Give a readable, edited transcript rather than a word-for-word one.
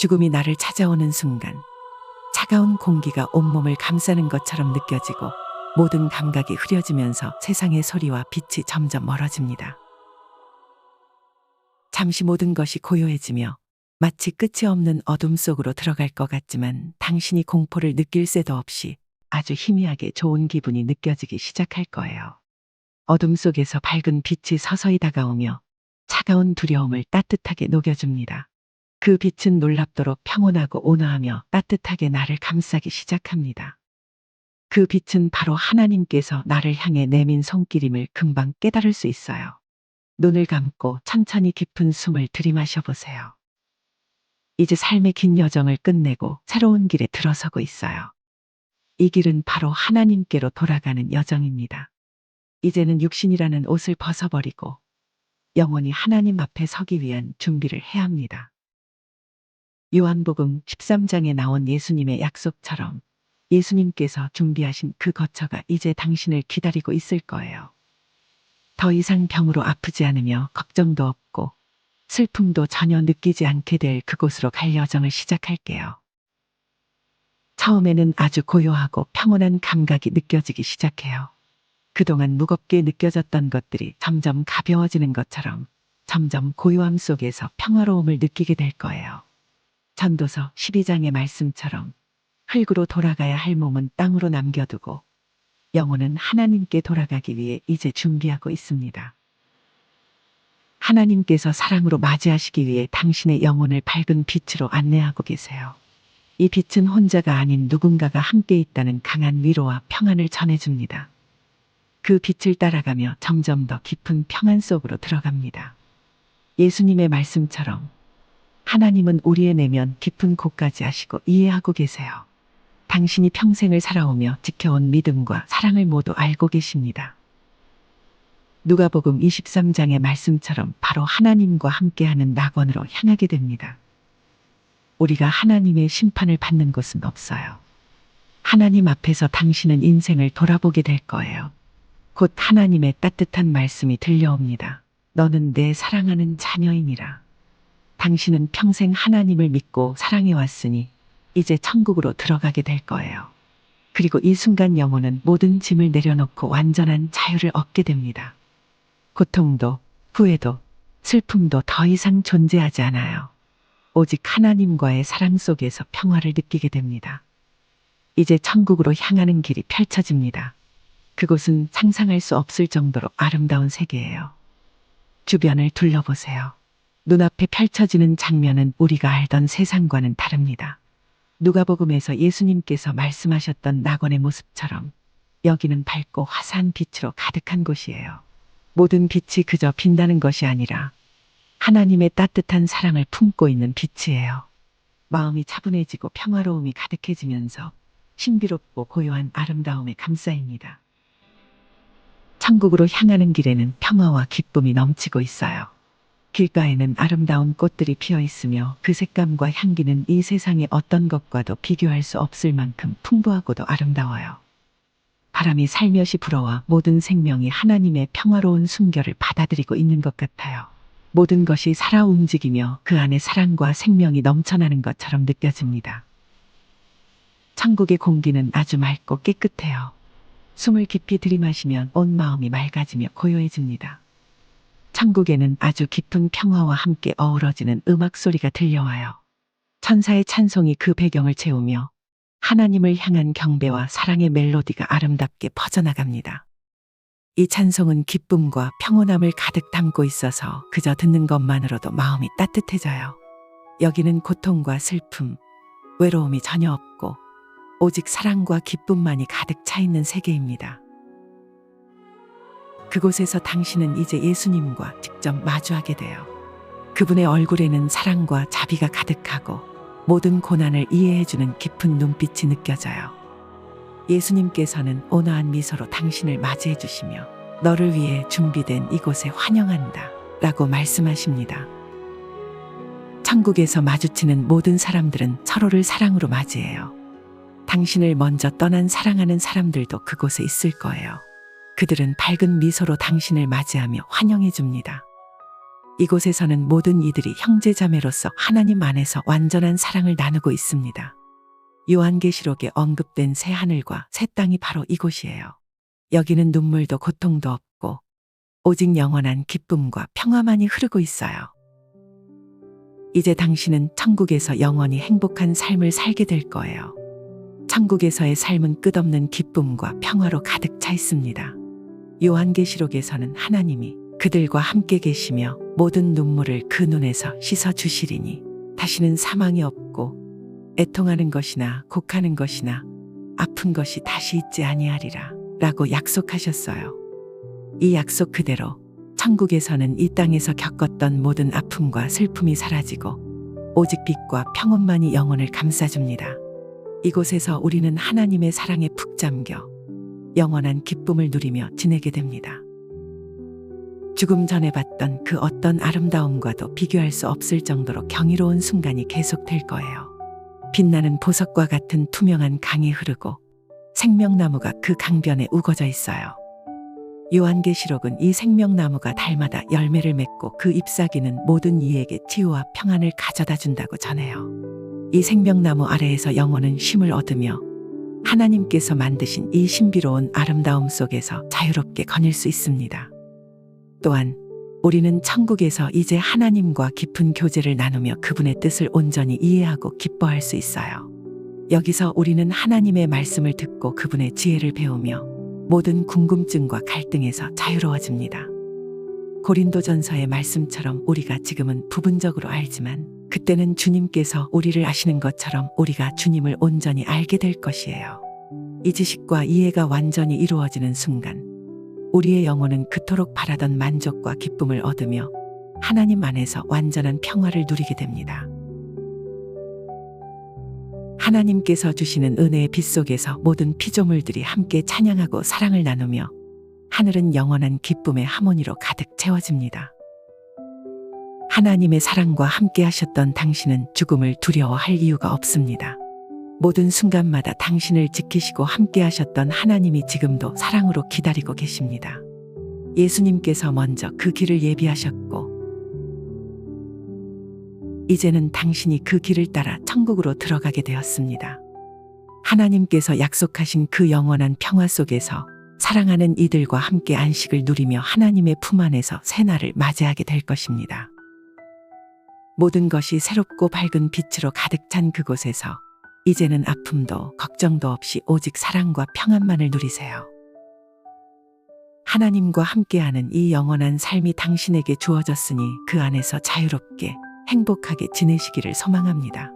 죽음이 나를 찾아오는 순간 차가운 공기가 온몸을 감싸는 것처럼 느껴지고 모든 감각이 흐려지면서 세상의 소리와 빛이 점점 멀어집니다. 잠시 모든 것이 고요해지며 마치 끝이 없는 어둠 속으로 들어갈 것 같지만 당신이 공포를 느낄 새도 없이 아주 희미하게 좋은 기분이 느껴지기 시작할 거예요. 어둠 속에서 밝은 빛이 서서히 다가오며 차가운 두려움을 따뜻하게 녹여줍니다. 그 빛은 놀랍도록 평온하고 온화하며 따뜻하게 나를 감싸기 시작합니다. 그 빛은 바로 하나님께서 나를 향해 내민 손길임을 금방 깨달을 수 있어요. 눈을 감고 천천히 깊은 숨을 들이마셔 보세요. 이제 삶의 긴 여정을 끝내고 새로운 길에 들어서고 있어요. 이 길은 바로 하나님께로 돌아가는 여정입니다. 이제는 육신이라는 옷을 벗어버리고 영원히 하나님 앞에 서기 위한 준비를 해야 합니다. 요한복음 13장에 나온 예수님의 약속처럼 예수님께서 준비하신 그 거처가 이제 당신을 기다리고 있을 거예요. 더 이상 병으로 아프지 않으며 걱정도 없고 슬픔도 전혀 느끼지 않게 될 그곳으로 갈 여정을 시작할게요. 처음에는 아주 고요하고 평온한 감각이 느껴지기 시작해요. 그동안 무겁게 느껴졌던 것들이 점점 가벼워지는 것처럼 점점 고요함 속에서 평화로움을 느끼게 될 거예요. 전도서 12장의 말씀처럼 흙으로 돌아가야 할 몸은 땅으로 남겨두고 영혼은 하나님께 돌아가기 위해 이제 준비하고 있습니다. 하나님께서 사랑으로 맞이하시기 위해 당신의 영혼을 밝은 빛으로 안내하고 계세요. 이 빛은 혼자가 아닌 누군가가 함께 있다는 강한 위로와 평안을 전해줍니다. 그 빛을 따라가며 점점 더 깊은 평안 속으로 들어갑니다. 예수님의 말씀처럼 하나님은 우리의 내면 깊은 곳까지 아시고 이해하고 계세요. 당신이 평생을 살아오며 지켜온 믿음과 사랑을 모두 알고 계십니다. 누가복음 23장의 말씀처럼 바로 하나님과 함께하는 낙원으로 향하게 됩니다. 우리가 하나님의 심판을 받는 곳은 없어요. 하나님 앞에서 당신은 인생을 돌아보게 될 거예요. 곧 하나님의 따뜻한 말씀이 들려옵니다. 너는 내 사랑하는 자녀이니라. 당신은 평생 하나님을 믿고 사랑해 왔으니 이제 천국으로 들어가게 될 거예요. 그리고 이 순간 영혼은 모든 짐을 내려놓고 완전한 자유를 얻게 됩니다. 고통도 후회도 슬픔도 더 이상 존재하지 않아요. 오직 하나님과의 사랑 속에서 평화를 느끼게 됩니다. 이제 천국으로 향하는 길이 펼쳐집니다. 그곳은 상상할 수 없을 정도로 아름다운 세계예요. 주변을 둘러보세요. 눈앞에 펼쳐지는 장면은 우리가 알던 세상과는 다릅니다. 누가복음에서 예수님께서 말씀하셨던 낙원의 모습처럼 여기는 밝고 화사한 빛으로 가득한 곳이에요. 모든 빛이 그저 빛나는 것이 아니라 하나님의 따뜻한 사랑을 품고 있는 빛이에요. 마음이 차분해지고 평화로움이 가득해지면서 신비롭고 고요한 아름다움에 감싸입니다. 천국으로 향하는 길에는 평화와 기쁨이 넘치고 있어요. 길가에는 아름다운 꽃들이 피어 있으며 그 색감과 향기는 이 세상의 어떤 것과도 비교할 수 없을 만큼 풍부하고도 아름다워요. 바람이 살며시 불어와 모든 생명이 하나님의 평화로운 숨결을 받아들이고 있는 것 같아요. 모든 것이 살아 움직이며 그 안에 사랑과 생명이 넘쳐나는 것처럼 느껴집니다. 천국의 공기는 아주 맑고 깨끗해요. 숨을 깊이 들이마시면 온 마음이 맑아지며 고요해집니다. 천국에는 아주 깊은 평화와 함께 어우러지는 음악 소리가 들려와요. 천사의 찬송이 그 배경을 채우며 하나님을 향한 경배와 사랑의 멜로디가 아름답게 퍼져나갑니다. 이 찬송은 기쁨과 평온함을 가득 담고 있어서 그저 듣는 것만으로도 마음이 따뜻해져요. 여기는 고통과 슬픔, 외로움이 전혀 없고 오직 사랑과 기쁨만이 가득 차 있는 세계입니다. 그곳에서 당신은 이제 예수님과 직접 마주하게 돼요. 그분의 얼굴에는 사랑과 자비가 가득하고 모든 고난을 이해해주는 깊은 눈빛이 느껴져요. 예수님께서는 온화한 미소로 당신을 맞이해 주시며 너를 위해 준비된 이곳에 환영한다 라고 말씀하십니다. 천국에서 마주치는 모든 사람들은 서로를 사랑으로 맞이해요. 당신을 먼저 떠난 사랑하는 사람들도 그곳에 있을 거예요. 그들은 밝은 미소로 당신을 맞이하며 환영해 줍니다. 이곳에서는 모든 이들이 형제자매로서 하나님 안에서 완전한 사랑을 나누고 있습니다. 요한계시록에 언급된 새 하늘과 새 땅이 바로 이곳이에요. 여기는 눈물도 고통도 없고 오직 영원한 기쁨과 평화만이 흐르고 있어요. 이제 당신은 천국에서 영원히 행복한 삶을 살게 될 거예요. 천국에서의 삶은 끝없는 기쁨과 평화로 가득 차 있습니다. 요한계시록에서는 하나님이 그들과 함께 계시며 모든 눈물을 그 눈에서 씻어 주시리니 다시는 사망이 없고 애통하는 것이나 곡하는 것이나 아픈 것이 다시 있지 아니하리라 라고 약속하셨어요. 이 약속 그대로 천국에서는 이 땅에서 겪었던 모든 아픔과 슬픔이 사라지고 오직 빛과 평온만이 영혼을 감싸줍니다. 이곳에서 우리는 하나님의 사랑에 푹 잠겨 영원한 기쁨을 누리며 지내게 됩니다. 죽음 전에 봤던 그 어떤 아름다움과도 비교할 수 없을 정도로 경이로운 순간이 계속될 거예요. 빛나는 보석과 같은 투명한 강이 흐르고 생명나무가 그 강변에 우거져 있어요. 요한계시록은 이 생명나무가 달마다 열매를 맺고 그 잎사귀는 모든 이에게 치유와 평안을 가져다 준다고 전해요. 이 생명나무 아래에서 영혼은 쉼을 얻으며 하나님께서 만드신 이 신비로운 아름다움 속에서 자유롭게 거닐 수 있습니다. 또한 우리는 천국에서 이제 하나님과 깊은 교제를 나누며 그분의 뜻을 온전히 이해하고 기뻐할 수 있어요. 여기서 우리는 하나님의 말씀을 듣고 그분의 지혜를 배우며 모든 궁금증과 갈등에서 자유로워집니다. 고린도전서의 말씀처럼 우리가 지금은 부분적으로 알지만 그때는 주님께서 우리를 아시는 것처럼 우리가 주님을 온전히 알게 될 것이에요. 이 지식과 이해가 완전히 이루어지는 순간 우리의 영혼은 그토록 바라던 만족과 기쁨을 얻으며 하나님 안에서 완전한 평화를 누리게 됩니다. 하나님께서 주시는 은혜의 빛 속에서 모든 피조물들이 함께 찬양하고 사랑을 나누며 하늘은 영원한 기쁨의 하모니로 가득 채워집니다. 하나님의 사랑과 함께 하셨던 당신은 죽음을 두려워할 이유가 없습니다. 모든 순간마다 당신을 지키시고 함께 하셨던 하나님이 지금도 사랑으로 기다리고 계십니다. 예수님께서 먼저 그 길을 예비하셨고 이제는 당신이 그 길을 따라 천국으로 들어가게 되었습니다. 하나님께서 약속하신 그 영원한 평화 속에서 사랑하는 이들과 함께 안식을 누리며 하나님의 품 안에서 새날을 맞이하게 될 것입니다. 모든 것이 새롭고 밝은 빛으로 가득 찬 그곳에서 이제는 아픔도 걱정도 없이 오직 사랑과 평안만을 누리세요. 하나님과 함께하는 이 영원한 삶이 당신에게 주어졌으니 그 안에서 자유롭게 행복하게 지내시기를 소망합니다.